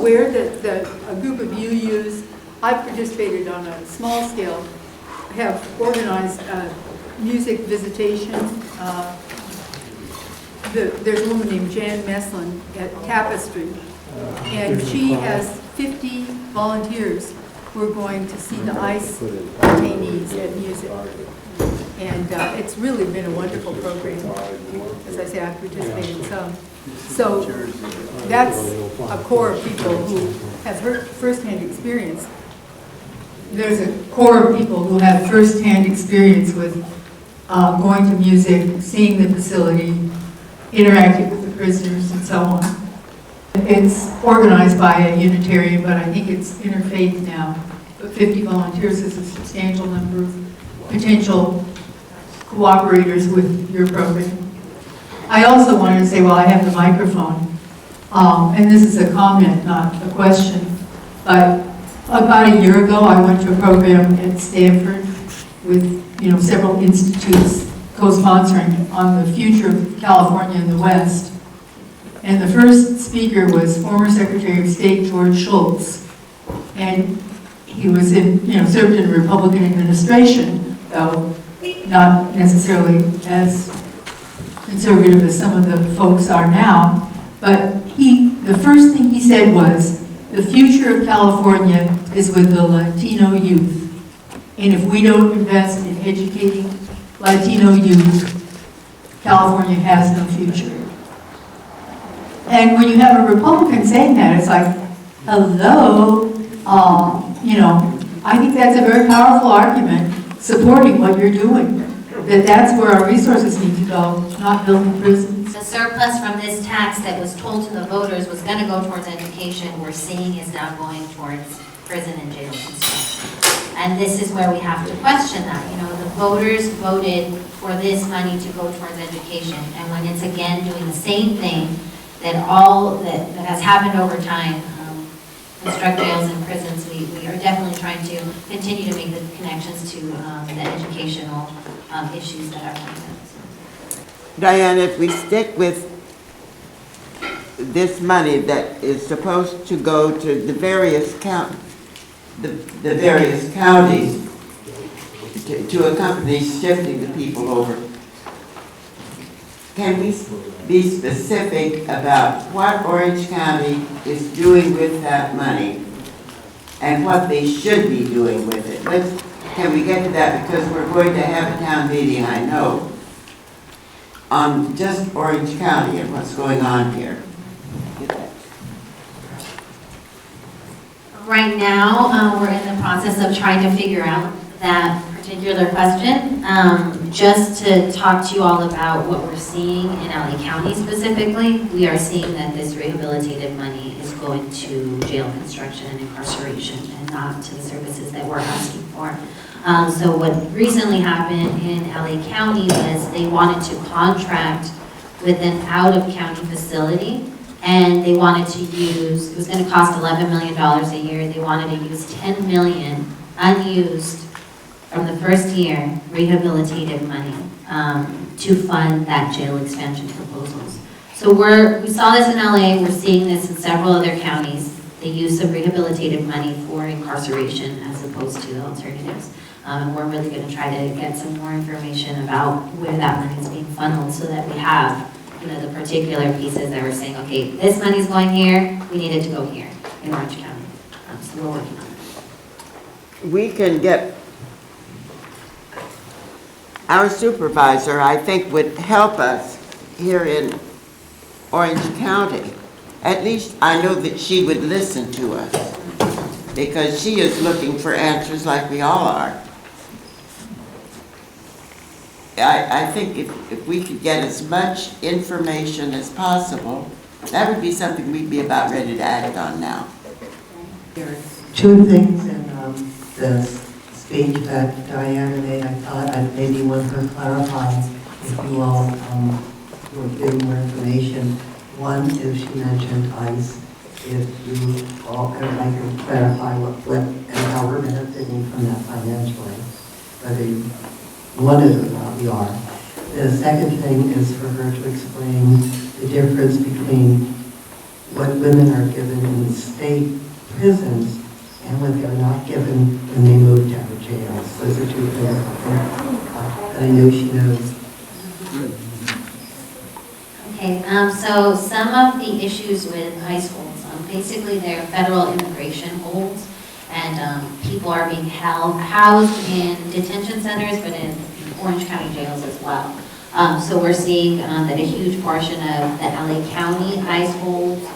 aware that a group of UUs, I've participated on a small scale, have organized music visitation. There's a woman named Jan Meslin at Tapestry, and she has 50 volunteers who are going to see the ICE detainees at music. And it's really been a wonderful program. As I say, I've participated in some. So that's a core of people who have first-hand experience. There's a core of people who have first-hand experience with going to music, seeing the facility, interacting with the prisoners, and so on. It's organized by a Unitarian, but I think it's interfaith now. But 50 volunteers is a substantial number of potential cooperators with your program. I also wanted to say, while I have the microphone, and this is a comment, not a question, but about a year ago, I went to a program at Stanford with several institutes co-sponsoring on the future of California in the West. And the first speaker was former Secretary of State George Shultz. And he was served in a Republican administration, though not necessarily as conservative as some of the folks are now. But the first thing he said was, the future of California is with the Latino youth. And if we don't invest in educating Latino youth, California has no future. And when you have a Republican saying that, it's like, hello, I think that's a very powerful argument supporting what you're doing. That's where our resources need to go, not building prisons. The surplus from this tax that was told to the voters was going to go towards education, we're seeing is now going towards prison and jail construction. And this is where we have to question that. The voters voted for this money to go towards education. And when it's again doing the same thing that has happened over time, construct jails and prisons, we are definitely trying to continue to make the connections to the educational issues that are coming up. Diane, if we stick with this money that is supposed to go to the various counties to accompany shifting the people over, can we be specific about what Orange County is doing with that money and what they should be doing with it? Can we get to that? Because we're going to have a town meeting, I know, on just Orange County and what's going on here. Right now, we're in the process of trying to figure out that particular question. Just to talk to you all about what we're seeing in LA County specifically, we are seeing that this rehabilitative money is going to jail construction and incarceration and not to the services that we're asking for. So what recently happened in LA County was they wanted to contract with an out-of-county facility, and they wanted to use, it was going to cost $11 million a year. They wanted to use $10 million unused from the first year rehabilitative money to fund that jail expansion proposals. So we saw this in LA, we're seeing this in several other counties, the use of rehabilitative money for incarceration as opposed to the alternatives. And we're really going to try to get some more information about where that money is being funneled so that we have the particular pieces that we're saying, okay, this money's going here, we need it to go here in Orange County. So we're working on it. We can get our supervisor, I think, would help us here in Orange County. At least I know that she would listen to us because she is looking for answers like we all are. I think if we could get as much information as possible, that would be something we'd be about ready to act on now. There are two things in the speech that Diana made. I thought I maybe want her to clarify if you all were giving more information. One is she mentioned ICE. If you all could like to clarify what and how we're benefiting from that financially, whether you wanted it or not, we are. The second thing is for her to explain the difference between what women are given in state prisons and what they're not given when they move to our jails. Those are two things that I know she knows. Okay, so some of the issues with ICE holds, basically they're federal immigration holds, and people are being housed in detention centers, but in Orange County jails as well. So we're seeing that a huge portion of the LA County ICE holds,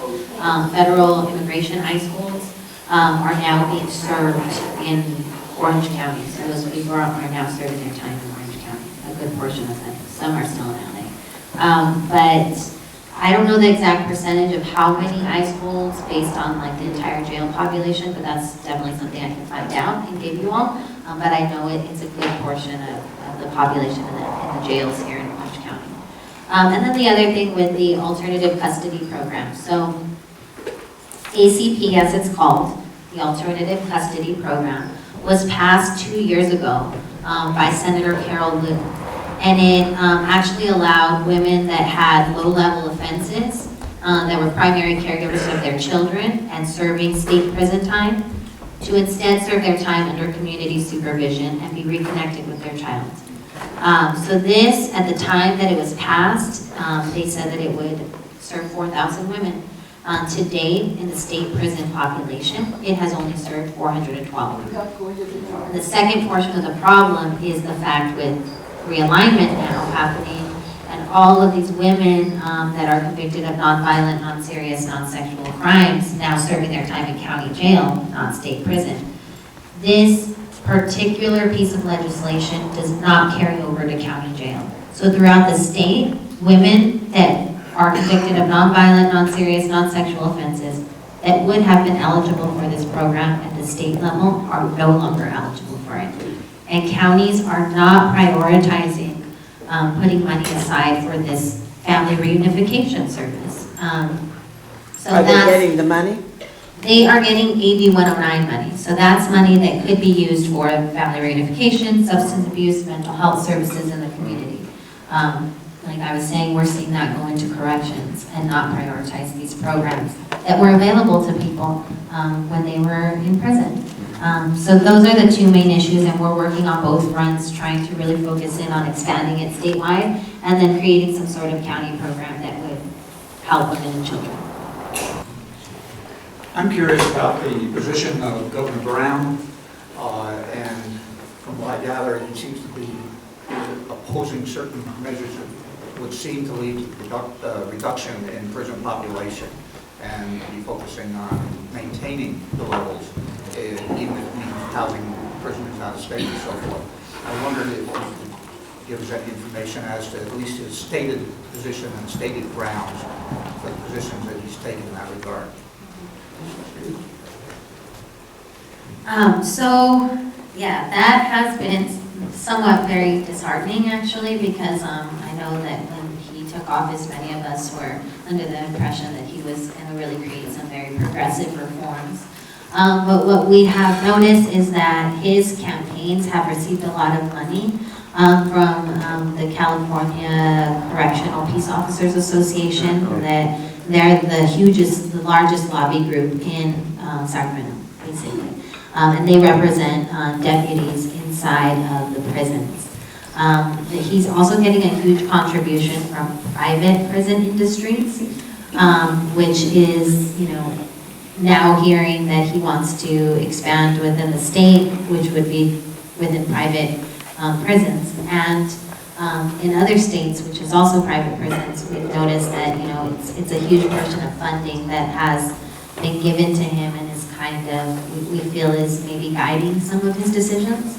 federal immigration ICE holds, are now being served in Orange County. So those people are now serving their time in Orange County, a good portion of them. Some are still in LA. But I don't know the exact percentage of how many ICE holds based on like the entire jail population, but that's definitely something I can find out and give you all. But I know it's a good portion of the population in the jails here in Orange County. And then the other thing with the alternative custody program. So ACP, as it's called, the alternative custody program, was passed 2 years ago by Senator Carol Liu. And it actually allowed women that had low-level offenses, that were primary caregivers of their children and serving state prison time, to instead serve their time under community supervision and be reconnected with their child. So this, at the time that it was passed, they said that it would serve 4,000 women. To date, in the state prison population, it has only served 412. And the second portion of the problem is the fact with realignment now happening, and all of these women that are convicted of nonviolent, non-serious, non-sexual crimes now serving their time in county jail, not state prison. This particular piece of legislation does not carry over to county jail. So throughout the state, women that are convicted of nonviolent, non-serious, non-sexual offenses that would have been eligible for this program at the state level are no longer eligible for it. And counties are not prioritizing putting money aside for this family reunification service. So Are they getting the money? they are getting AB 109 money. So that's money that could be used for family reunification, substance abuse, mental health services in the community. Like I was saying, we're seeing that go into corrections and not prioritize these programs that were available to people when they were in prison. So those are the two main issues, and we're working on both fronts, trying to really focus in on expanding it statewide and then creating some sort of county program that would help women and children. I'm curious about the position of Governor Brown, and from what I gather, he seems to be opposing certain measures that would seem to lead to reduction in prison population, and be focusing on maintaining the levels, even if it means housing prisoners out of state and so forth. I wondered if you could give us any information as to at least his stated position and stated grounds for the positions that he's taken in that regard. So, yeah, that has been somewhat very disheartening, actually, because I know that when he took office, many of us were under the impression that he was going to really create some very progressive reforms. But what we have noticed is that his campaigns have received a lot of money from the California Correctional Peace Officers Association. That they're the largest lobby group in Sacramento, basically. And they represent deputies inside of the prisons. He's also getting a huge contribution from private prison industries, which is, now hearing that he wants to expand within the state, which would be within private prisons. And in other states, which is also private prisons, we've noticed that, it's a huge portion of funding that has been given to him and is kind of, we feel is maybe guiding some of his decisions.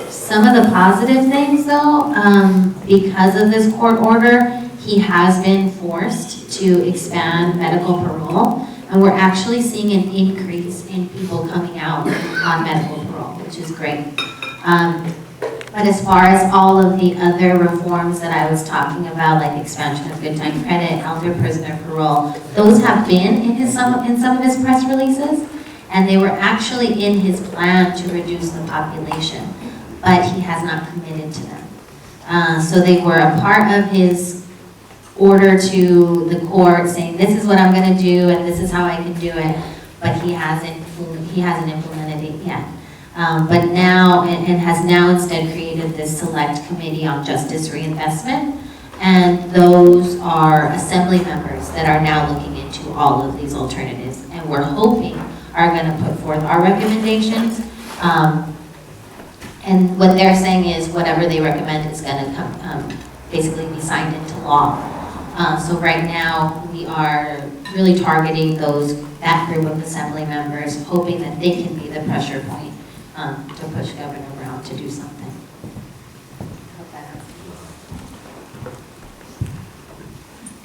Some of the positive things though, because of this court order, he has been forced to expand medical parole, and we're actually seeing an increase in people coming out on medical parole, which is great. But as far as all of the other reforms that I was talking about, like expansion of good time credit, elder prisoner parole, those have been in some of his press releases, and they were actually in his plan to reduce the population, but he has not committed to them. So they were a part of his order to the court saying, this is what I'm gonna do and this is how I can do it, but he hasn't implemented it yet. But now, and has now instead created this select committee on justice reinvestment, and those are assembly members that are now looking into all of these alternatives, and we're hoping are gonna put forth our recommendations. And what they're saying is whatever they recommend is gonna come, basically be signed into law. So right now, we are really targeting that group of assembly members, hoping that they can be the pressure point to push Governor Brown to do something. Hope that helps.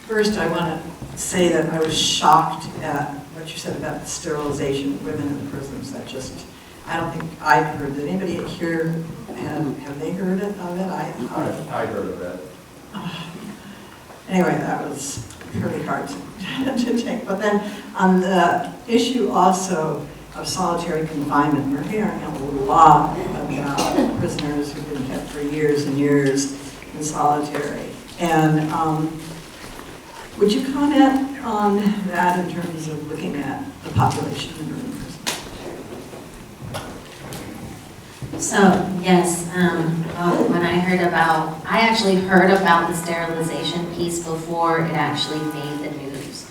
First, I want to say that I was shocked at what you said about the sterilization of women in the prisons. That just, I don't think I've heard. Did anybody here, have they heard of it? I heard of that. Anyway, that was really hard to take. But then on the issue also of solitary confinement, we're hearing a lot about prisoners who've been kept for years and years in solitary. And would you comment on that in terms of looking at the population in prison? So, yes, when I actually heard about the sterilization piece before it actually made the news.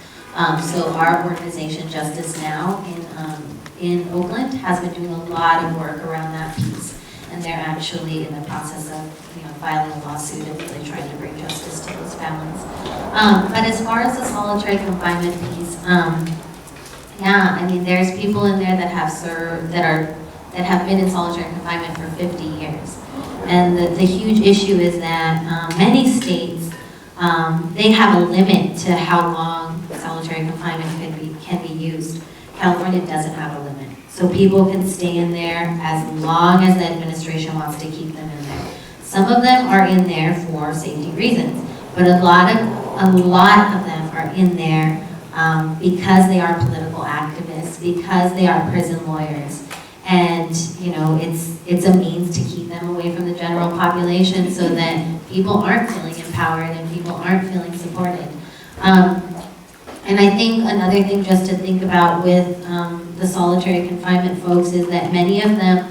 So our organization, Justice Now, in Oakland, has been doing a lot of work around that piece. And they're actually in the process of, filing a lawsuit and really trying to bring justice to those families. But as far as the solitary confinement piece, yeah, I mean, there's people in there that have served, that have been in solitary confinement for 50 years. And the huge issue is that many states, they have a limit to how long solitary confinement can be used. California doesn't have a limit. So people can stay in there as long as the administration wants to keep them in there. Some of them are in there for safety reasons, but a lot of them are in there because they are political activists, because they are prison lawyers. And, it's a means to keep them away from the general population so that people aren't feeling empowered and people aren't feeling supported. And I think another thing just to think about with the solitary confinement folks is that many of them,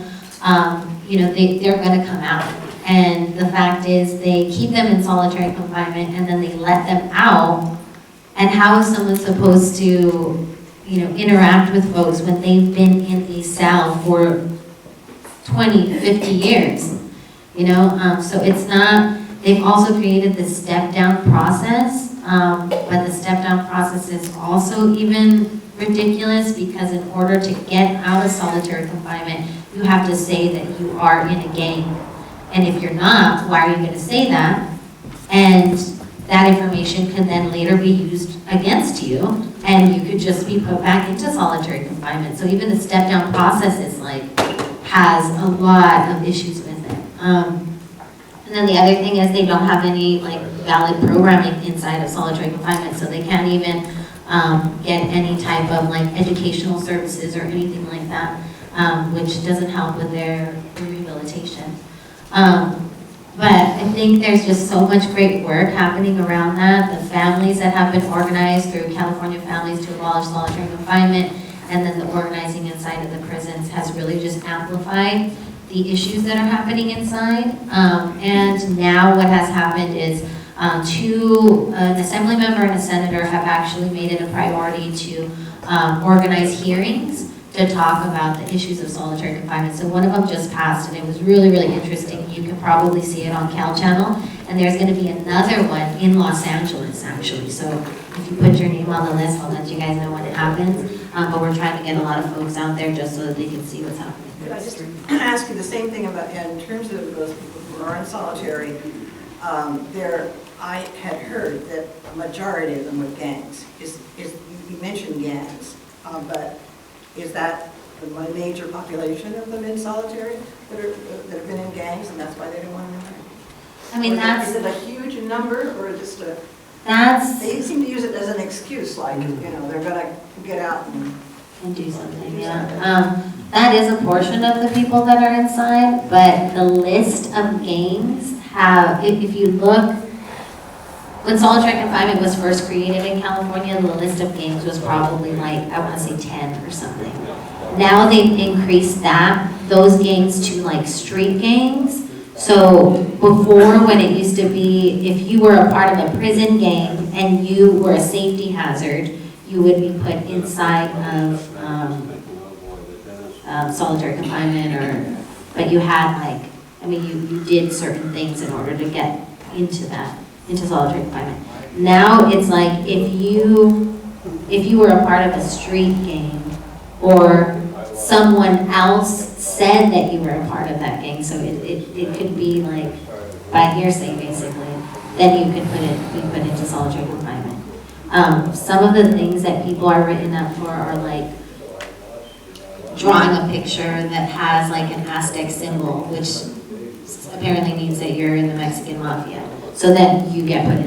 they're going to come out. And the fact is they keep them in solitary confinement and then they let them out. And how is someone supposed to interact with folks when they've been in a cell for 20, 50 years, So it's not, they've also created this step-down process, but the step-down process is also even ridiculous because in order to get out of solitary confinement, you have to say that you are in a gang. And if you're not, why are you going to say that? And that information can then later be used against you, and you could just be put back into solitary confinement. So even the step-down process is has a lot of issues with it. And then the other thing is they don't have any valid programming inside of solitary confinement, so they can't even get any type of educational services or anything like that, which doesn't help with their rehabilitation. But I think there's just so much great work happening around that. The families that have been organized through California Families to Abolish Solitary Confinement, and then the organizing inside of the prisons has really just amplified the issues that are happening inside. And now what has happened is an assembly member and a senator have actually made it a priority to organize hearings to talk about the issues of solitary confinement. So one of them just passed, and it was really, really interesting. You can probably see it on Cal Channel. And there's going to be another one in Los Angeles, actually. So if you put your name on the list, I'll let you guys know when it happens. But we're trying to get a lot of folks out there just so that they can see what's happening. Could I just ask you the same thing about, in terms of those people who are in solitary, I had heard that a majority of them were gangs. You mentioned gangs, but is that the major population of them in solitary that have been in gangs, and that's why they don't want to remain? I mean, Is it a huge number, or just a? That's They seem to use it as an excuse, they're going to get out and do something, yeah. That is a portion of the people that are inside, but the list of gangs have, if you look, When solitary confinement was first created in California, the list of gangs was probably like, I want to say 10 or something. Now they've increased those gangs to like street gangs. So before, when it used to be, if you were a part of a prison gang and you were a safety hazard, you would be put inside of solitary confinement, but you had like, I mean, you did certain things in order to get into solitary confinement. Now it's like if you were a part of a street gang or someone else said that you were a part of that gang, so it could be like by hearsay basically, then you could be put into solitary confinement. Some of the things that people are written up for are like drawing a picture that has like an Aztec symbol, which apparently means that you're in the Mexican mafia, so that you get put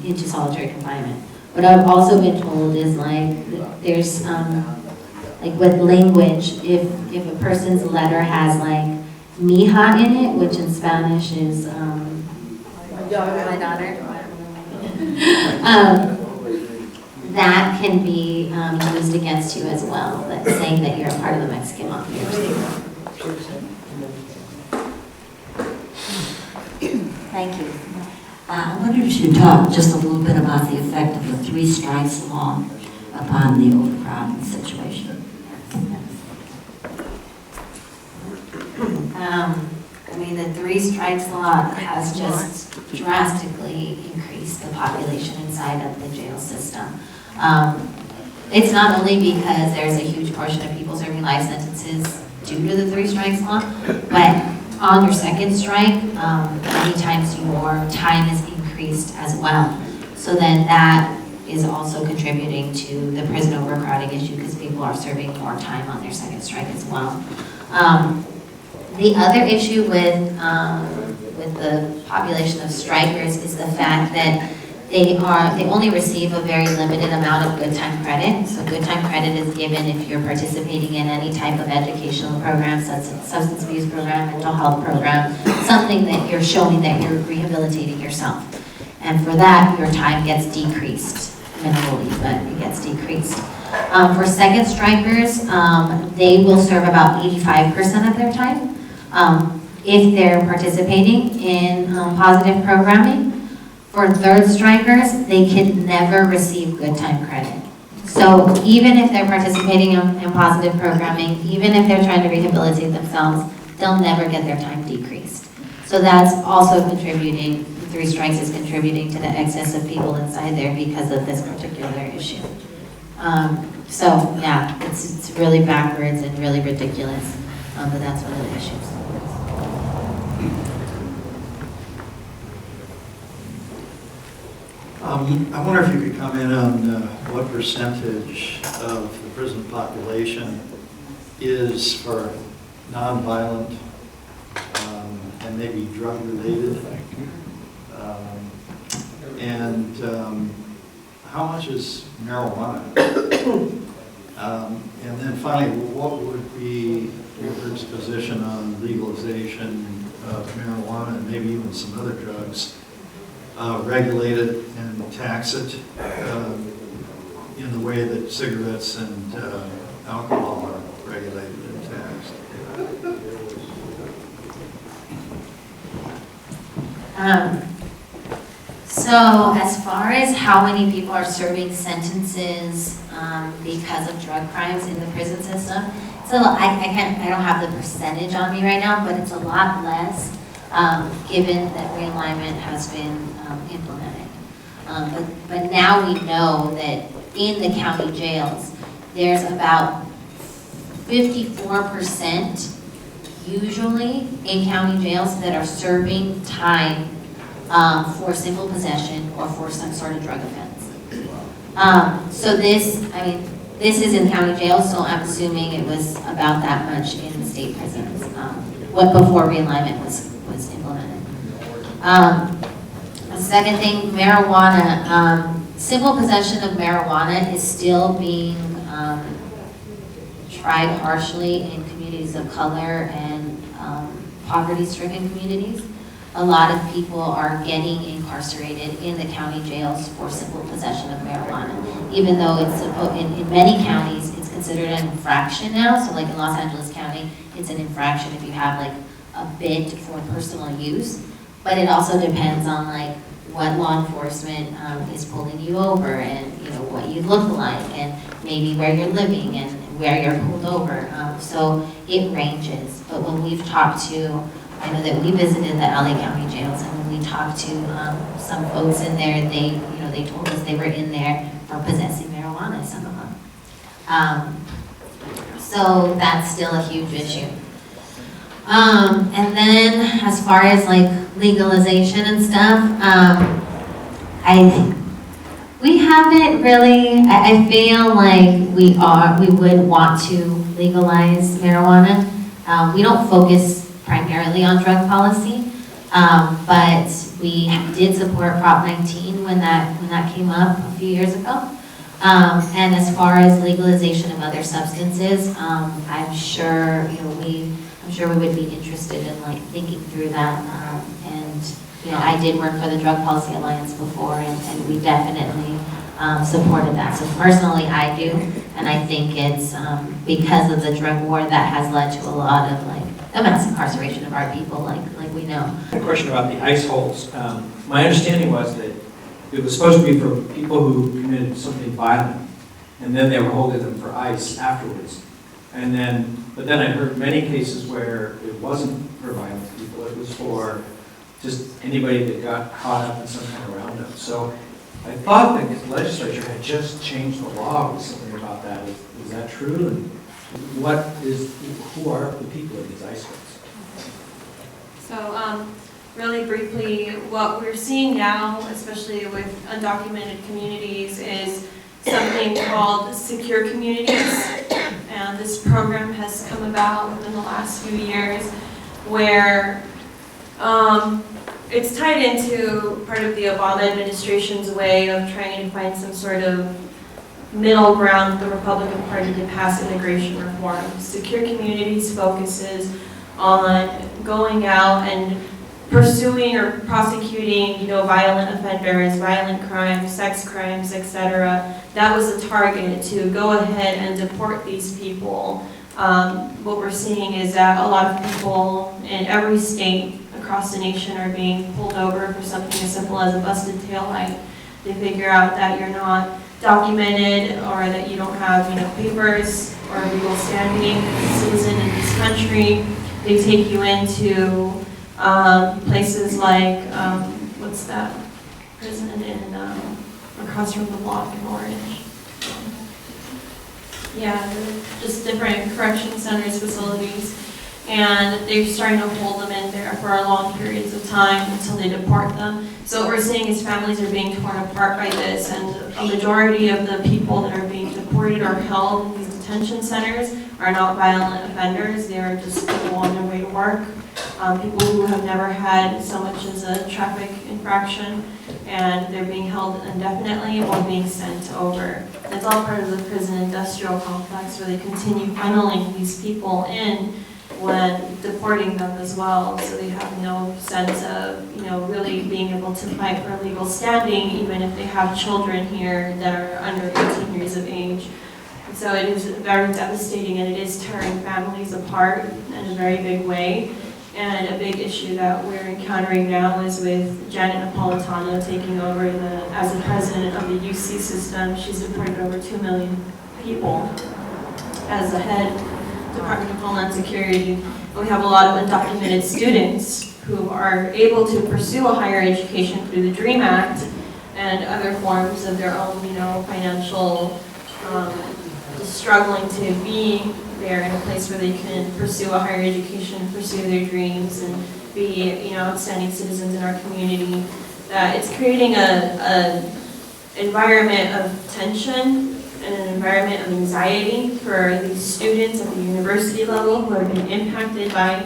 into solitary confinement. What I've also been told is like there's like with language, if a person's letter has like mija in it, which in Spanish is my daughter. That can be used against you as well, that saying that you're a part of the Mexican mafia. Thank you. I wonder if you could talk just a little bit about the effect of the 3 strikes law upon the overcrowding situation. I mean, the 3 strikes law has just drastically increased the population inside of the jail system. It's not only because there's a huge portion of people serving life sentences due to the 3 strikes law, but on your second strike, many times your time is increased as well. So then that is also contributing to the prison overcrowding issue because people are serving more time on their second strike as well. The other issue with the population of strikers is the fact that they only receive a very limited amount of good time credit. So good time credit is given if you're participating in any type of educational program, substance abuse program, mental health program, something that you're showing that you're rehabilitating yourself. And for that, your time gets decreased, minimally, but it gets decreased. For second strikers, they will serve about 85% of their time if they're participating in positive programming. For third strikers, they can never receive good time credit. So even if they're participating in positive programming, even if they're trying to rehabilitate themselves, they'll never get their time decreased. So that's also contributing, the 3 strikes is contributing to the excess of people inside there because of this particular issue. So yeah, it's really backwards and really ridiculous, but that's one of the issues. I wonder if you could comment on what percentage of the prison population is for nonviolent and maybe drug-related, and how much is marijuana? And then finally, what would be your group's position on legalization of marijuana and maybe even some other drugs? Regulate it and tax it in the way that cigarettes and alcohol are regulated and taxed. So as far as how many people are serving sentences because of drug crimes in the prison system, so I don't have the percentage on me right now, but it's a lot less given that realignment has been implemented. But now we know that in the county jails, there's about 54% usually in county jails that are serving time for simple possession or for some sort of drug offense. So this is in county jails, so I'm assuming it was about that much in the state prisons before realignment was implemented. The second thing, marijuana. Simple possession of marijuana is still being tried harshly in communities of color and poverty-stricken communities. a lot of people are getting incarcerated in the county jails for simple possession of marijuana. Even though it's, in many counties, it's considered an infraction now. So like in Los Angeles County, it's an infraction if you have like a bit for personal use. But it also depends on like what law enforcement is pulling you over, and what you look like, and maybe where you're living and where you're pulled over. So it ranges. But when we've talked to, I know that we visited the LA County jails, and when we talked to some folks in there, they told us they were in there for possessing marijuana, some of them. So that's still a huge issue. And then as far as like legalization and stuff, we haven't really, I feel like we would want to legalize marijuana. We don't focus primarily on drug policy, but we did support Prop 19 when that came up a few years ago. And as far as legalization of other substances, I'm sure we would be interested in like thinking through that. And I did work for the Drug Policy Alliance before, and we definitely supported that. So personally, I do, and I think it's because of the drug war that has led to a lot of like a mass incarceration of our people, like we know. A question about the ICE holds. My understanding was that it was supposed to be for people who committed something violent, and then they were holding them for ICE afterwards. But then I heard many cases where it wasn't for violent people, it was for just anybody that got caught up in some kind of roundup. So I thought the legislature had just changed the law with something about that. Is that true? And who are the people in these ICE holds? So really briefly, what we're seeing now, especially with undocumented communities, is something called secure communities. And this program has come about within the last few years where it's tied into part of the Obama administration's way of trying to find some sort of middle ground with the Republican Party to pass immigration reform. Secure Communities focuses on going out and pursuing or prosecuting, violent offenders, violent crimes, sex crimes, etc. That was a target to go ahead and deport these people. What we're seeing is that a lot of people in every state across the nation are being pulled over for something as simple as a busted taillight. They figure out that you're not documented or that you don't have, papers or legal standing as a citizen in this country. They take you into places like, what's that prison in, across from the block in Orange? Yeah, just different correction centers, facilities, and they're starting to hold them in there for long periods of time until they deport them. So what we're seeing is families are being torn apart by this, and a majority of the people that are being deported or held in these detention centers are not violent offenders. They are just people on their way to work, people who have never had so much as a traffic infraction, and they're being held indefinitely or being sent over. It's all part of the prison industrial complex where they continue funneling these people in when deporting them as well, so they have no sense of, really being able to fight for legal standing, even if they have children here that are under 18 years of age. And so it is very devastating, and it is tearing families apart in a very big way. And a big issue that we're encountering now is with Janet Napolitano taking over as the president of the UC system. She's deported over 2 million people as the head Department of Homeland Security. We have a lot of undocumented students who are able to pursue a higher education through the DREAM Act and other forms of their own, financial, just struggling to be there in a place where they can pursue a higher education, pursue their dreams, and be, outstanding citizens in our community. It's creating an environment of tension and an environment of anxiety for these students at the university level who are being impacted by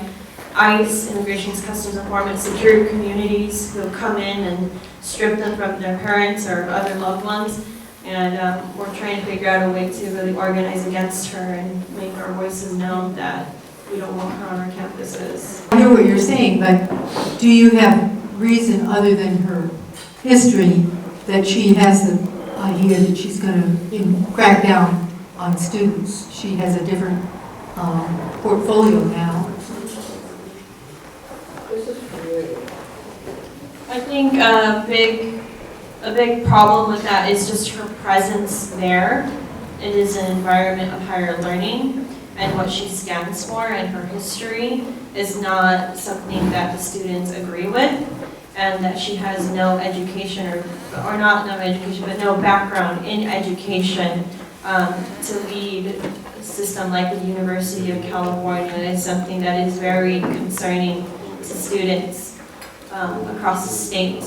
ICE, Immigration, Customs Enforcement, secure communities who come in and strip them from their parents or other loved ones. And we're trying to figure out a way to really organize against her and make our voices known that we don't want her on our campuses. I hear what you're saying, but do you have reason other than her history that she has the idea that she's going to crack down on students? She has a different portfolio now. I think a big problem with that is just her presence there. It is an environment of higher learning, and what she stands for and her history is not something that the students agree with, and that she has no education, or not no education, but no background in education to lead a system like the University of California is something that is very concerning to students across the state.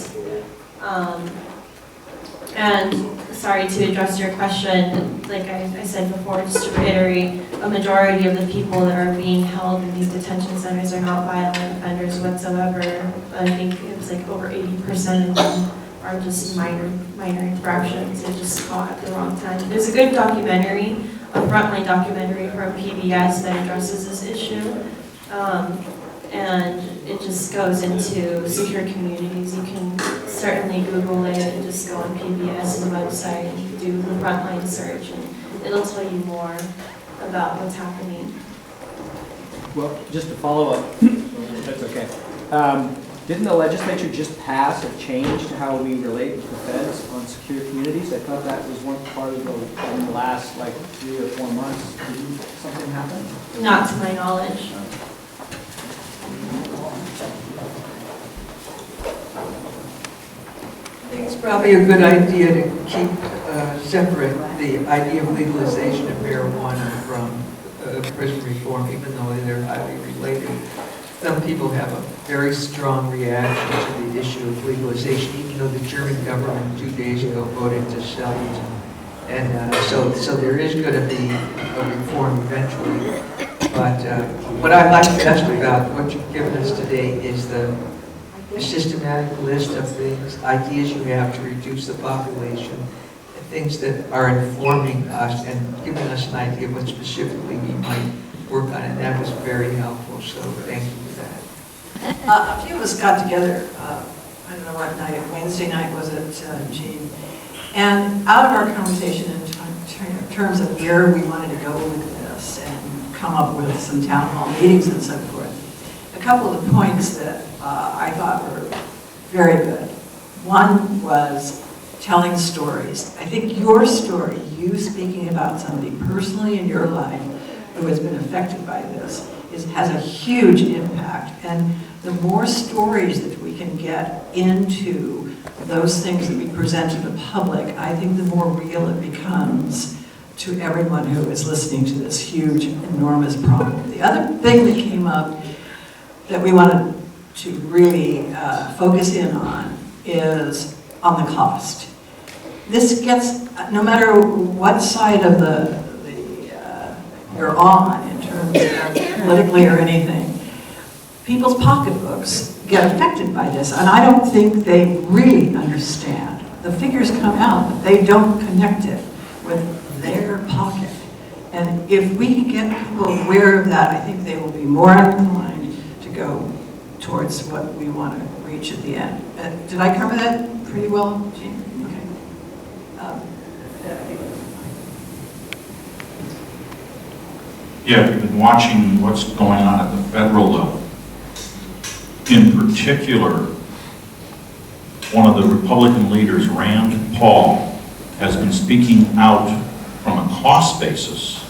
And sorry, to address your question, like I said before, just to reiterate, a majority of the people that are being held in these detention centers are not violent offenders whatsoever. I think it was like over 80% of them are just minor infractions. They're just caught at the wrong time. There's a good documentary, a frontline documentary from PBS that addresses this issue. And it just goes into secure communities. You can certainly Google it and just go on PBS's website and do the frontline search, and it'll tell you more about what's happening. Well, just to follow up, that's okay. Didn't the legislature just pass a change to how we relate with the feds on secure communities? I thought that was one part of the last 3 or 4 months. Didn't something happen? Not to my knowledge. I think it's probably a good idea to keep separate the idea of legalization of marijuana from prison reform, even though they're highly related. Some people have a very strong reaction to the issue of legalization, even though the German government 2 days ago voted to sell it. And so there is going to be a reform eventually. But what I like best about what you've given us today is the systematic list of things, ideas you have to reduce the population, and things that are informing us and giving us an idea of what specifically we might work on, and that was very helpful, so thank you for that. A few of us got together, I don't know what night, Wednesday night was it, Gene? And out of our conversation in terms of where we wanted to go with this and come up with some town hall meetings and so forth, a couple of the points that I thought were very good. One was telling stories. I think your story, you speaking about somebody personally in your life who has been affected by this, has a huge impact. And the more stories that we can get into those things that we present to the public, I think the more real it becomes to everyone who is listening to this huge, enormous problem. The other thing that came up that we wanted to really focus in on is on the cost. This gets, no matter what side of you're on in terms of politically or anything, people's pocketbooks get affected by this, and I don't think they really understand. The figures come out, but they don't connect it with their pocket. And if we can get people aware of that, I think they will be more inclined to go towards what we want to reach at the end. Did I cover that pretty well, Gene? Okay. Yeah, we've been watching what's going on at the federal level. In particular, one of the Republican leaders, Rand Paul, has been speaking out from a cost basis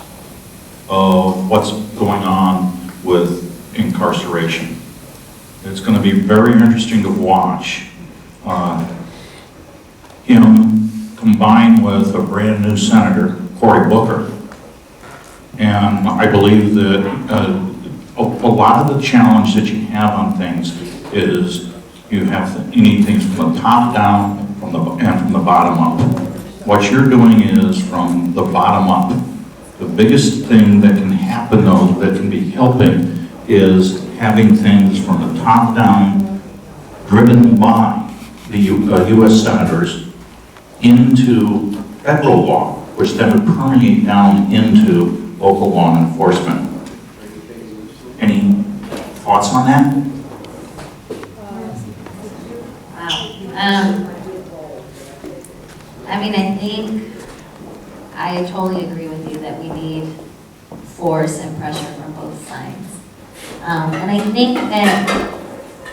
of what's going on with incarceration. It's going to be very interesting to watch him combined with a brand new senator, Cory Booker. And I believe that a lot of the challenge that you have on things is you need things from the top down and from the bottom up. What you're doing is from the bottom up. The biggest thing that can happen, though, that can be helping is having things from the top down, driven by the U.S. senators into federal law, which then would permeate down into local law enforcement. Thoughts on that? Wow. I mean, I think I totally agree with you that we need force and pressure from both sides. And I think that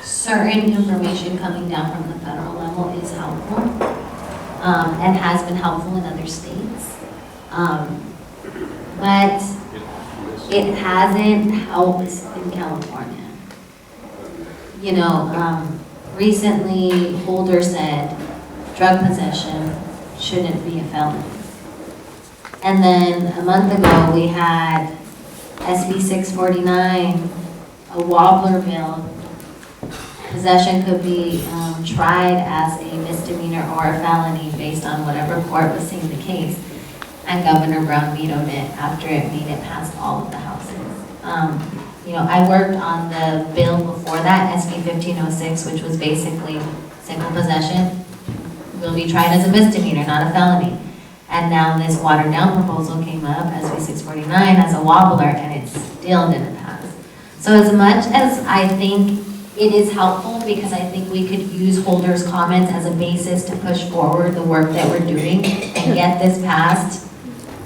certain information coming down from the federal level is helpful, and has been helpful in other states. But it hasn't helped in California. You know, recently Holder said drug possession shouldn't be a felony. And then a month ago, we had SB 649, a wobbler bill. Possession could be tried as a misdemeanor or a felony based on whatever court was seeing the case. And Governor Brown vetoed it after it made it past all of the houses. You know, I worked on the bill before that, SB 1506, which was basically simple possession will be tried as a misdemeanor, not a felony. And now this watered down proposal came up, SB 649, as a wobbler, and it still didn't pass. So as much as I think it is helpful, because I think we could use Holder's comments as a basis to push forward the work that we're doing and get this passed,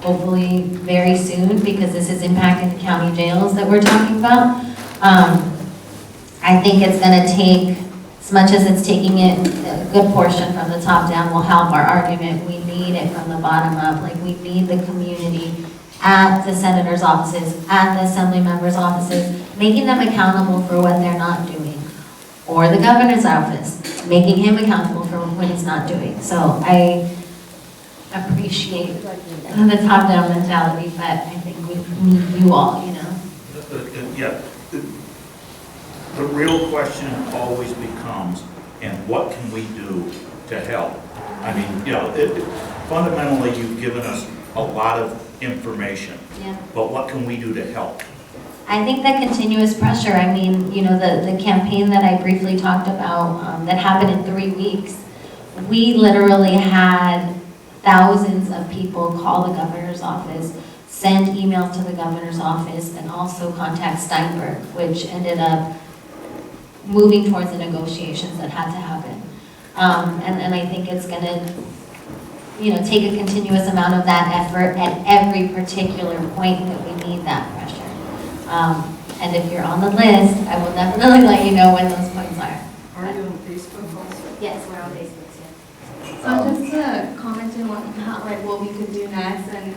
hopefully very soon, because this is impacting the county jails that we're talking about. I think it's going to take, as much as it's taking it, a good portion from the top down will help our argument. We need it from the bottom up. Like, we need the community at the senators' offices, at the assembly members' offices, making them accountable for what they're not doing. Or the governor's office, making him accountable for what he's not doing. So I appreciate the top-down mentality, but I think we need you all, you know. Yeah. The real question always becomes, and what can we do to help? I mean, you know, fundamentally, you've given us a lot of information, Yeah. but what can we do to help? I think that continuous pressure, I mean, you know, the campaign that I briefly talked about that happened in 3 weeks, we literally had thousands of people call the governor's office, send emails to the governor's office, and also contact Steinberg, which ended up moving towards the negotiations that had to happen. And I think it's going to, you know, take a continuous amount of that effort at every particular point that we need that pressure. And if you're on the list, I will definitely let you know when those points are. Are you on Facebook also? Yes, we're on Facebook, yeah. So just to comment on what we could do next, and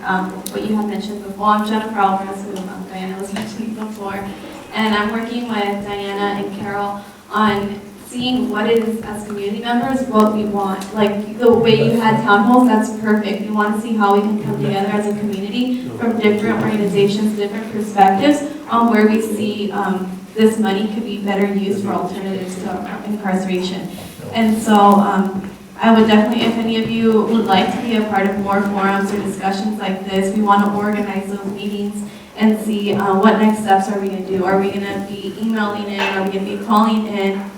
what you had mentioned before, I'm Jennifer Alvarez, who Diana was mentioning before, and I'm working with Diana and Carol on seeing what it is as community members, what we want. Like the way you had town halls, that's perfect. We want to see how we can come together as a community from different organizations, different perspectives on where we see this money could be better used for alternatives to incarceration. And so I would definitely, if any of you would like to be a part of more forums or discussions like this, we want to organize those meetings and see what next steps are we going to do. Are we going to be emailing in? Are we going to be calling in?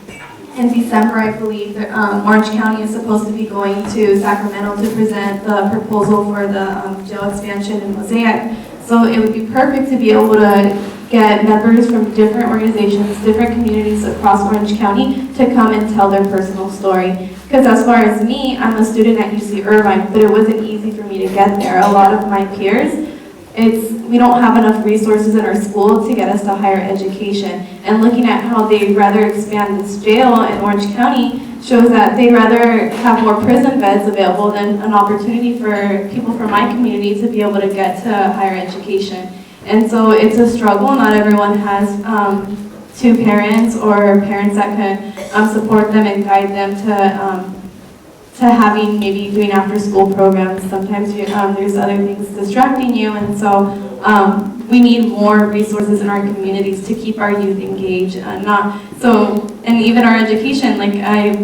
In December, I believe, Orange County is supposed to be going to Sacramento to present the proposal for the jail expansion in Mosaic. So it would be perfect to be able to get members from different organizations, different communities across Orange County to come and tell their personal story. Because as far as me, I'm a student at UC Irvine, but it wasn't easy for me to get there. A lot of my peers, we don't have enough resources in our school to get us to higher education. And looking at how they'd rather expand this jail in Orange County shows that they'd rather have more prison beds available than an opportunity for people from my community to be able to get to higher education. And so it's a struggle. Not everyone has two parents or parents that can support them and guide them to having maybe doing after school programs. Sometimes there's other things distracting you, and so we need more resources in our communities to keep our youth engaged. And even our education,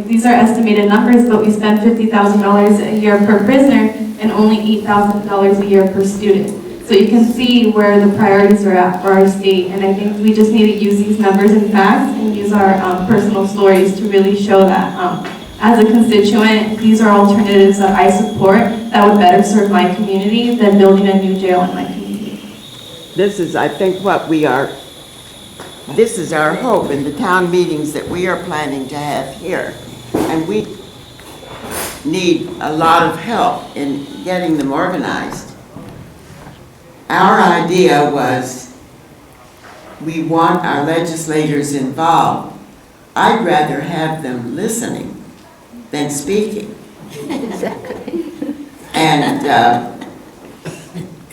these are estimated numbers, but we spend $50,000 a year per prisoner and only $8,000 a year per student. So you can see where the priorities are at for our state, and I think we just need to use these numbers and facts and use our personal stories to really show that as a constituent, these are alternatives that I support that would better serve my community than building a new jail in my community. This is, I think, what we are this is our hope in the town meetings that we are planning to have here. And we need a lot of help in getting them organized. Our idea was we want our legislators involved. I'd rather have them listening than speaking. Exactly. And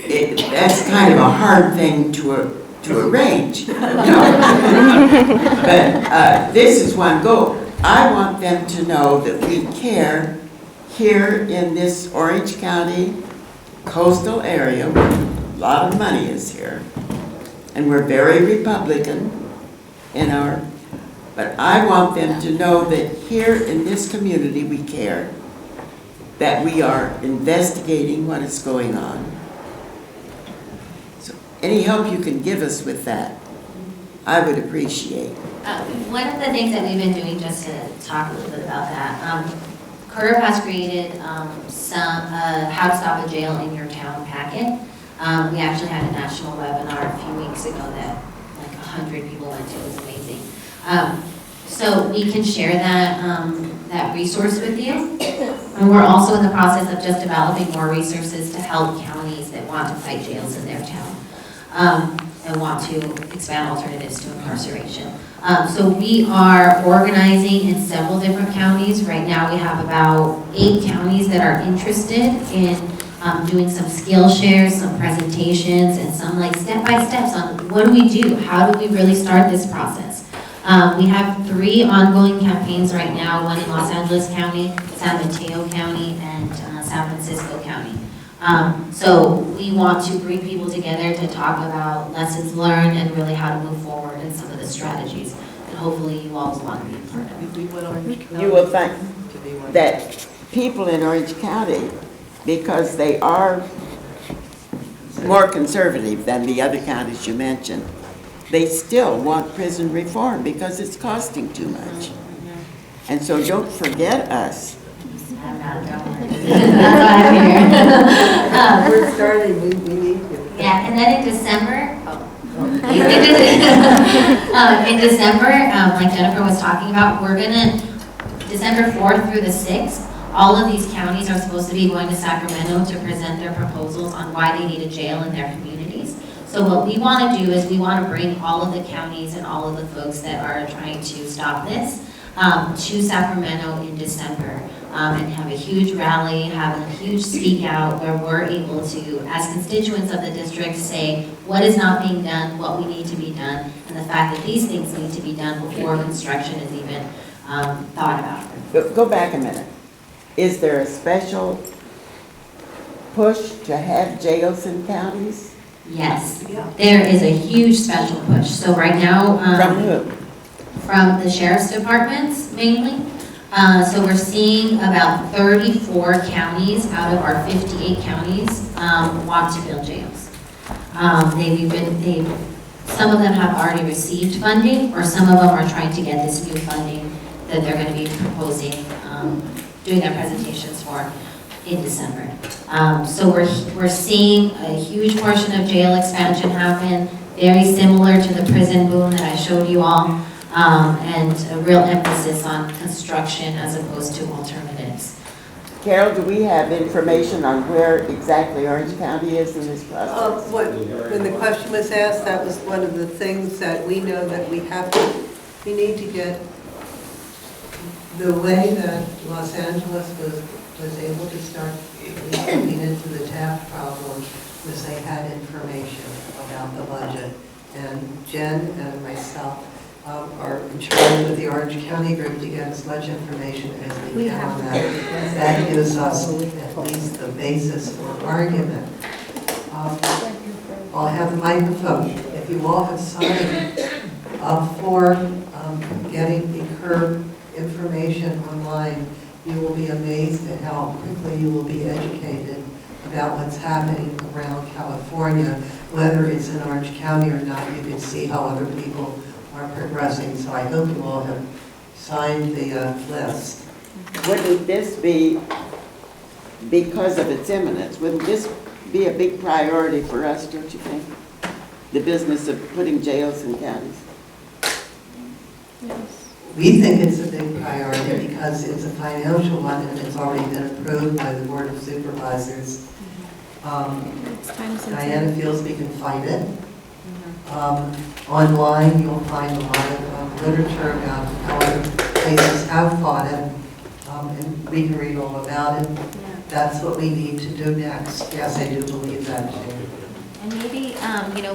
that's kind of a hard thing to arrange. But this is one goal. I want them to know that we care here in this Orange County coastal area where a lot of money is here. And we're very Republican in our, but I want them to know that here in this community we care, that we are investigating what is going on. So any help you can give us with that, I would appreciate. One of the things that we've been doing, just to talk a little bit about that, Curve has created some how to stop a jail in your town packet. We actually had a national webinar a few weeks ago that like 100 people went to. It was amazing. So we can share that resource with you. And we're also in the process of just developing more resources to help counties that want to fight jails in their town and want to expand alternatives to incarceration. So we are organizing in several different counties. Right now we have about 8 counties that are interested in doing some skill shares, some presentations, and some like step-by-steps on what do we do? How do we really start this process? We have 3 ongoing campaigns right now, one in Los Angeles County, San Mateo County, and San Francisco County. So we want to bring people together to talk about lessons learned and really how to move forward and some of the strategies. And hopefully you all want to be part of it. You will find that people in Orange County, because they are more conservative than the other counties you mentioned, they still want prison reform because it's costing too much. And so don't forget us. We're starting, we need to. Yeah, and then in December, in December, like Jennifer was talking about, we're gonna, December 4th through the 6th, all of these counties are supposed to be going to Sacramento to present their proposals on why they need a jail in their communities. So what we want to do is we want to bring all of the counties and all of the folks that are trying to stop this to Sacramento in December and have a huge rally, have a huge speak out where we're able to, as constituents of the district, say what is not being done, what we need to be done, and the fact that these things need to be done before construction is even thought about. Go back a minute. Is there a special push to have jails in counties? Yes, there is a huge special push. So right now, From who? From the sheriff's departments mainly. So we're seeing about 34 counties out of our 58 counties want to build jails. Some of them have already received funding, or some of them are trying to get this new funding that they're going to be proposing, doing their presentations for in December. So we're seeing a huge portion of jail expansion happen, very similar to the prison boom that I showed you all, and a real emphasis on construction as opposed to alternatives. Carol, do we have information on where exactly Orange County is in this process? When the question was asked, that was one of the things that we know that we need to get the way that Los Angeles was able to start looking into the TAP problem was they had information about the budget. And Jen and myself are trying with the Orange County group to get as much information as we can on that. That gives us at least the basis for argument. I'll have the microphone. If you all have signed up for getting the CURB information online, you will be amazed at how quickly you will be educated about what's happening around California, whether it's in Orange County or not. You can see how other people are progressing. So I hope you all have signed the list. Wouldn't this be, because of its imminence, wouldn't this be a big priority for us, don't you think? The business of putting jails in counties? We think it's a big priority because it's a financial one and it's already been approved by the Board of Supervisors. Diana feels we can fight it. Online, you'll find a lot of literature about how other places have fought it, and we can read all about it. That's what we need to do next. Yes, I do believe that too. And maybe,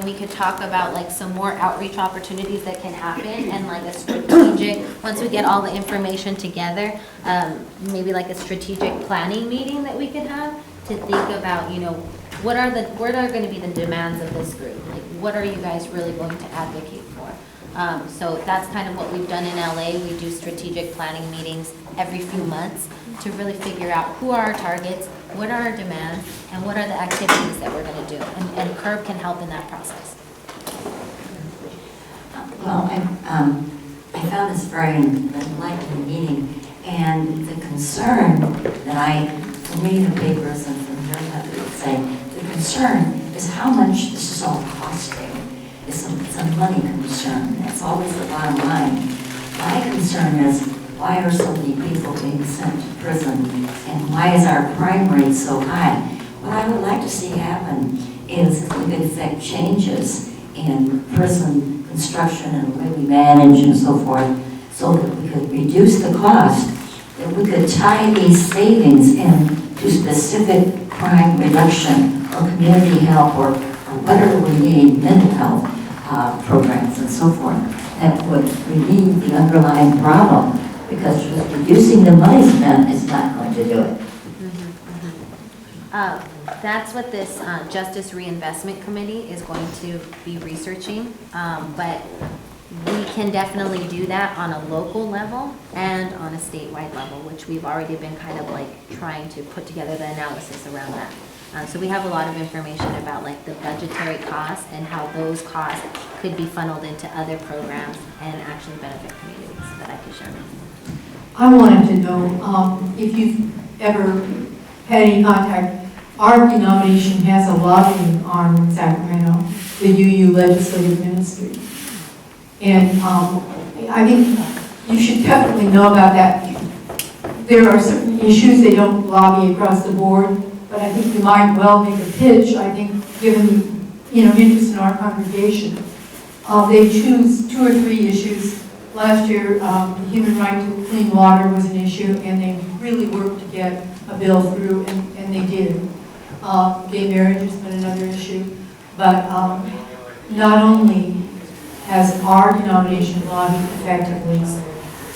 we could talk about like some more outreach opportunities that can happen and like a strategic, once we get all the information together, maybe like a strategic planning meeting that we could have to think about, what are going to be the demands of this group? Like, what are you guys really going to advocate for? So that's kind of what we've done in LA. We do strategic planning meetings every few months to really figure out who are our targets, what are our demands, and what are the activities that we're going to do. And CURB can help in that process. Well, I found this very enlightening meeting, and the concern that from reading the papers and from hearing what people say, the concern is how much this is all costing. It's a money concern. That's always the bottom line. My concern is, why are so many people being sent to prison, and why is our crime rate so high? What I would like to see happen is we could effect changes in prison construction and the way we manage and so forth, so that we could reduce the cost, that we could tie these savings in to specific crime reduction or community help or whatever we need, mental health programs and so forth, that would relieve the underlying problem, because just reducing the money spent is not going to do it. That's what this Justice Reinvestment Committee is going to be researching, but we can definitely do that on a local level and on a statewide level, which we've already been kind of like trying to put together the analysis around that. So we have a lot of information about like the budgetary costs and how those costs could be funneled into other programs and actually benefit communities that I could share with you. I wanted to know if you've ever had any contact. Our denomination has a lobbying arm in Sacramento, the UU Legislative Ministry. And I think you should definitely know about that. There are certain issues they don't lobby across the board, but I think you might well make a pitch, I think, given interest in our congregation. They choose 2 or 3 issues. Last year, the human right to clean water was an issue, and they really worked to get a bill through, and they did. Gay marriage has been another issue. But not only has our denomination lobbied effectively,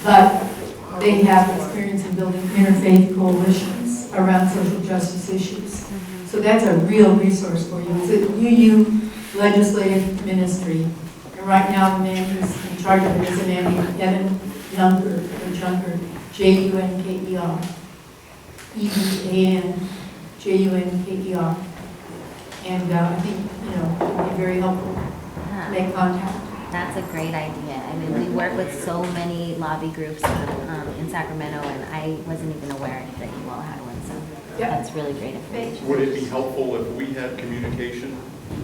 but they have experience in building interfaith coalitions around social justice issues. So that's a real resource for you. It's a UU Legislative Ministry. And right now, the man who's in charge of it is a man named Evan Junker, Junker, EVAN, Junker. And I think, it would be very helpful to make contact. That's a great idea. I mean, we work with so many lobby groups in Sacramento, and I wasn't even aware that you all had one, so that's really great information. Would it be helpful if we had communication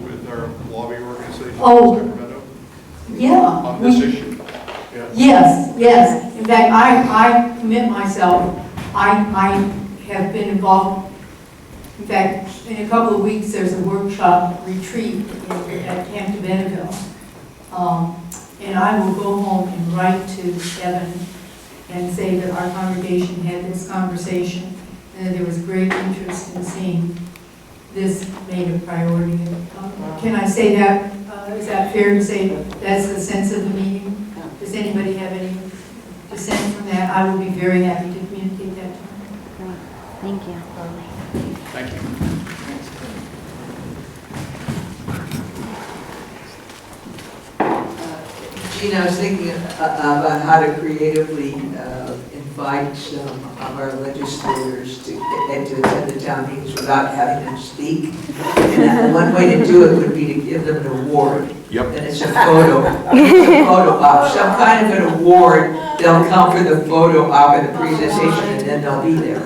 with our lobby organization in Sacramento? Yeah. On this issue? Yeah. Yes. In fact, I commit myself. I have been involved. In fact, in a couple of weeks, there's a workshop retreat at Camp de Benneville. And I will go home and write to Evan and say that our congregation had this conversation and that there was great interest in seeing this made a priority. Can I say that? Is that fair to say that's the sense of the meeting? Does anybody have any dissent from that? I will be very happy to communicate that to them. Great. Thank you. Thank you. Gina, I was thinking about how to creatively invite some of our legislators to attend the town meetings without having them speak. And one way to do it would be to give them an award. Yep. And it's a photo op, some kind of an award. They'll come for the photo op and the presentation, and then they'll be there.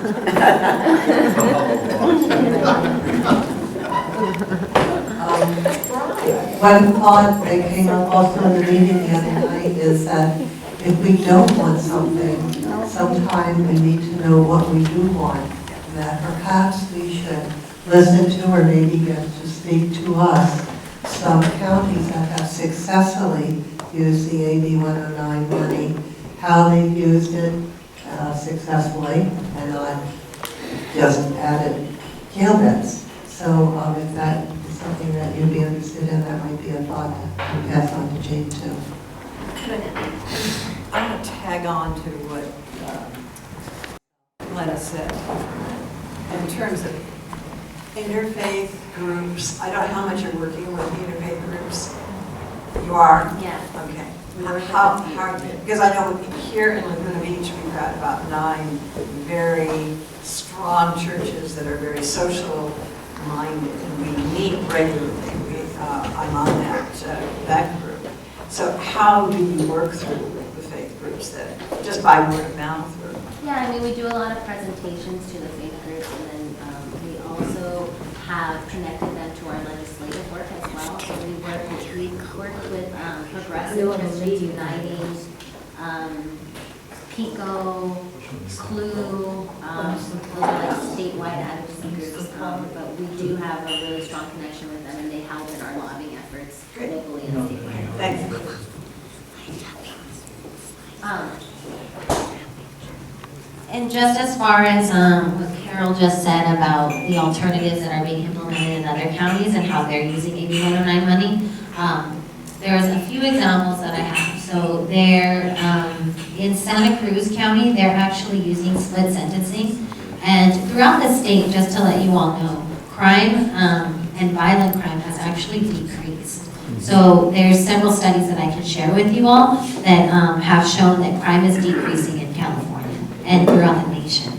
One thought that came up also in the meeting the other night is that if we don't want something, sometime we need to know what we do want. And that perhaps we should listen to or maybe get to speak to us some counties that have successfully used the AB 109 money, how they've used it successfully, and not just added jail beds. So if that is something that you'd be interested in, that might be a thought to pass on to Jane too. I'm going to tag on to what Lena said. In terms of interfaith groups, I don't know how much you're working with interfaith groups. You are? Yeah. Okay. How, because I know here in Laguna Beach, we've got about 9 very strong churches that are very social minded, and we meet regularly. I'm on that group. So how do you work through the faith groups that, just by word of mouth? Or? Yeah, I mean, we do a lot of presentations to the faith groups, and then we also have connected them to our legislative work as well. So we work with Progressive Christians Uniting, PICO, CLUE, those are like statewide advocacy groups, but we do have a really strong connection with them, and they help in our lobbying efforts locally and statewide. Thank you. And just as far as what Carol just said about the alternatives that are being implemented in other counties and how they're using AB 109 money, there's a few examples that I have. So they're in Santa Cruz County, they're actually using split sentencing. And throughout the state, just to let you all know, crime and violent crime has actually decreased. So there's several studies that I can share with you all that have shown that crime is decreasing in California and throughout the nation.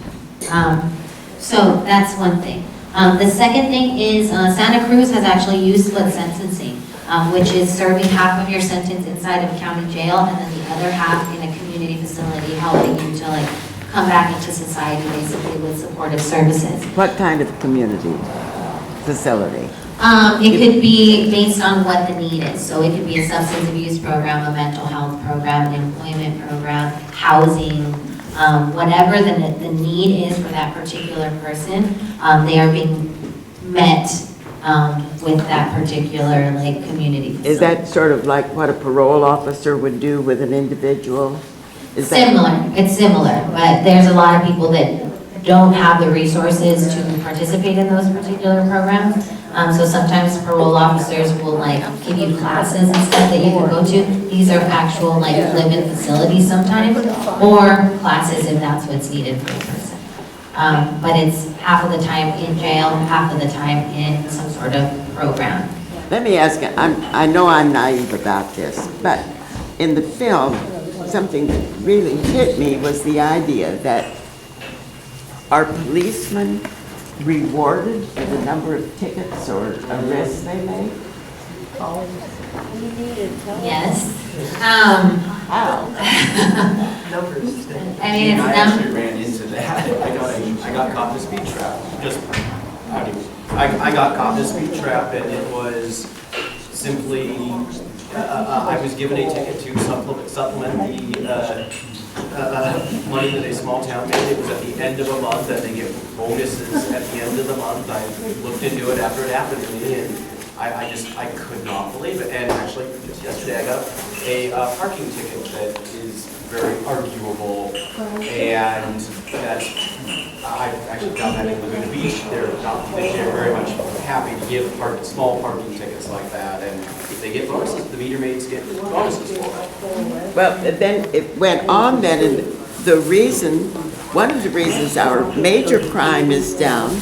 So that's one thing. The second thing is Santa Cruz has actually used split sentencing, which is serving half of your sentence inside of county jail and then the other half in a community facility, helping you to like come back into society basically with supportive services. What kind of community facility? It could be based on what the need is. So it could be a substance abuse program, a mental health program, an employment program, housing, whatever the need is for that particular person, they are being met with that particular like community facility. Is that sort of like what a parole officer would do with an individual? Is Similar, it's similar, but there's a lot of people that don't have the resources to participate in those particular programs. So sometimes parole officers will like give you classes and stuff that you can go to. These are actual like live-in facilities sometimes, or classes if that's what's needed for a person. But it's half of the time in jail, half of the time in some sort of program. Let me ask you, I know I'm naive about this, but in the film, something that really hit me was the idea that are policemen rewarded for the number of tickets or arrests they make? Yes. How? Numbers. I mean, it's I actually ran into that. I got caught in a speed trap. I got caught in a speed trap, and it was simply I was given a ticket to supplement the money that a small town made. It was at the end of a month, and they get bonuses at the end of the month. I looked into it after it happened to me, and I could not believe it. And actually, just yesterday, I got a parking ticket that is very arguable, and that's I actually got that in Laguna Beach. They're very much happy to give small parking tickets like that, and if they get bonuses, the meter maids get bonuses for it. Well, then it went on then, and one of the reasons our major crime is down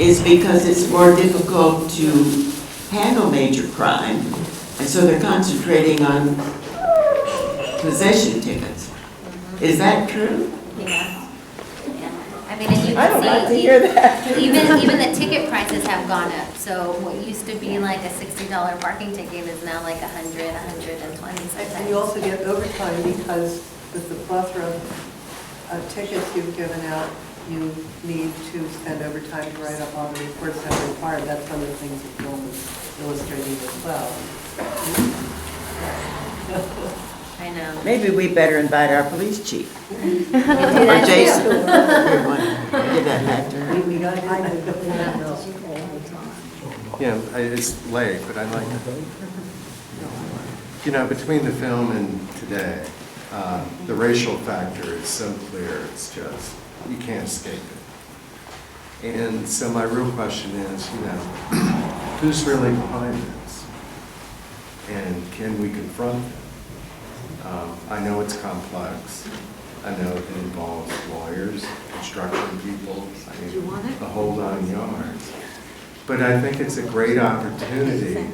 is because it's more difficult to handle major crime, and so they're concentrating on possession tickets. Is that true? Yeah. I mean, and you I can don't like to see, hear that. even the ticket prices have gone up. So what used to be like a $60 parking ticket is now like $100, $120 sometimes. And you also get overtime because with the plethora of tickets you've given out, you need to spend overtime to write up all the reports that are required. That's one of the things that Bill was illustrating as well. I know. Maybe we better invite our police chief. Do Or that too. Jason. Give that back to her. We got Yeah, it's late, but I'd like to, between the film and today, the racial factor is so clear, it's just, you can't escape it. And so my real question is, who's really behind this? And can we confront them? I know it's complex. I know it involves lawyers, construction people, the whole 9 yards. But I think it's a great opportunity,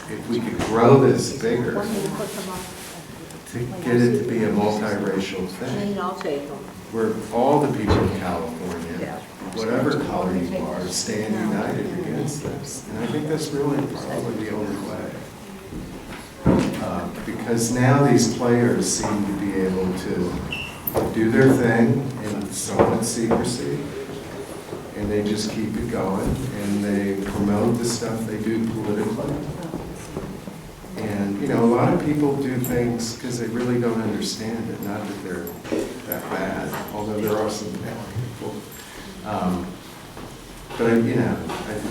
if we could grow this bigger, to get it to be a multiracial thing, where all the people of California, whatever color you are, stand united against this. And I think that's really probably the only way. Because now these players seem to be able to do their thing in somewhat secrecy, and they just keep it going, and they promote the stuff they do politically. And, a lot of people do things because they really don't understand it, not that they're that bad, although there are some bad people. But,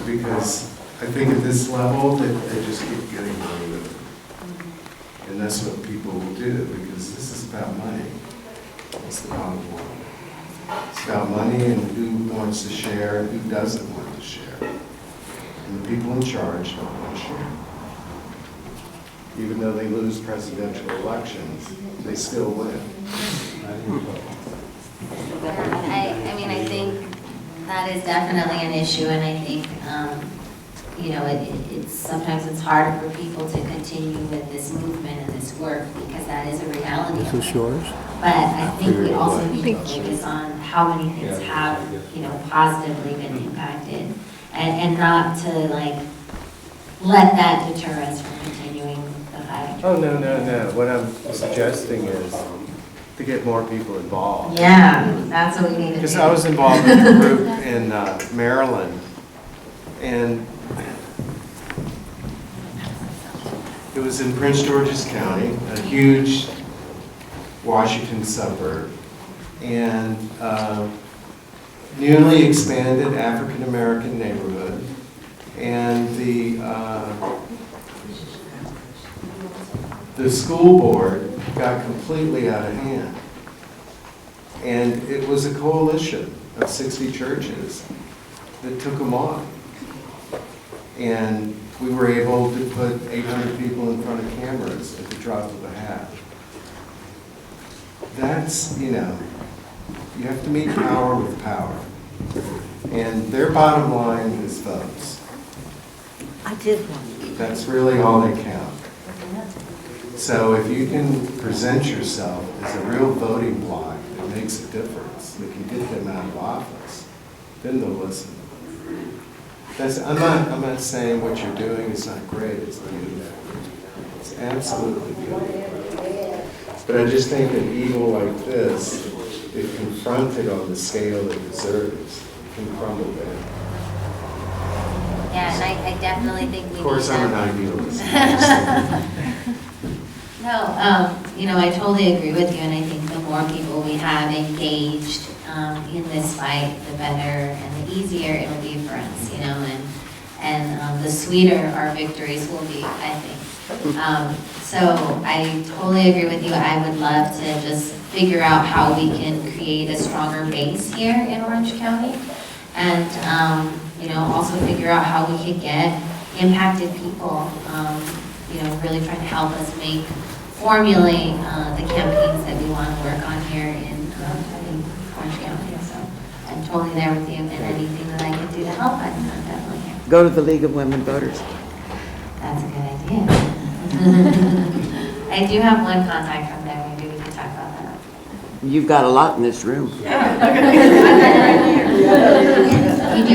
because I think at this level, that they just keep getting away with it. And that's what people will do, because this is about money. That's the bottom line. It's about money and who wants to share and who doesn't want to share. And the people in charge don't want to share. Even though they lose presidential elections, they still win. I think that is definitely an issue, and I think, sometimes it's hard for people to continue with this movement and this work because that is a reality. This is yours. But I think we also need to focus on how many things have, positively been impacted, and not to let that deter us from continuing the fight. Oh, no. What I'm suggesting is to get more people involved. Yeah, that's what we need to do. Because I was involved in a group in Maryland, and it was in Prince George's County, a huge Washington suburb, and newly expanded African-American neighborhood, and the school board got completely out of hand. And it was a coalition of 60 churches that took them on. And we were able to put 800 people in front of cameras at the drop of a hat. That's, you have to meet power with power. And their bottom line is votes. I did one. That's really all they count. So if you can present yourself as a real voting bloc that makes a difference, that can get them out of office, then they'll listen. I'm not saying what you're doing is not great, it's beautiful. It's absolutely beautiful. But I just think an evil like this, if confronted on the scale it deserves, can crumble down. Yeah, and I definitely think we need to... Of course, I'm an idealist. No, I totally agree with you, and I think the more people we have engaged in this fight, the better and the easier it'll be for us, and the sweeter our victories will be, I think. So I totally agree with you. I would love to just figure out how we can create a stronger base here in Orange County, and also figure out how we could get impacted people, really trying to help us formulate the campaigns that we want to work on here in Orange County. So I'm totally there with you, and anything that I can do to help, I'm definitely here. Go to the League of Women Voters. That's a good idea. I do have one contact from there. Maybe we can talk about that. You've got a lot in this room. You do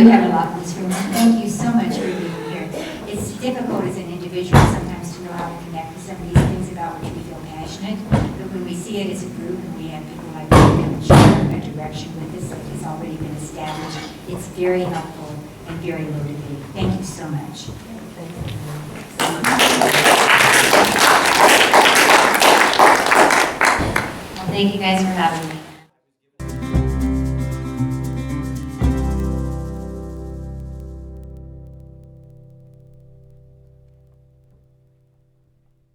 have a lot in this room. Thank you so much for being here. It's difficult as an individual sometimes to know how to connect with some of these things about which we feel passionate, but when we see it as a group and we have people like you that share a direction with us that has already been established, it's very helpful and very motivating. Thank you so much. Thank you guys for having me.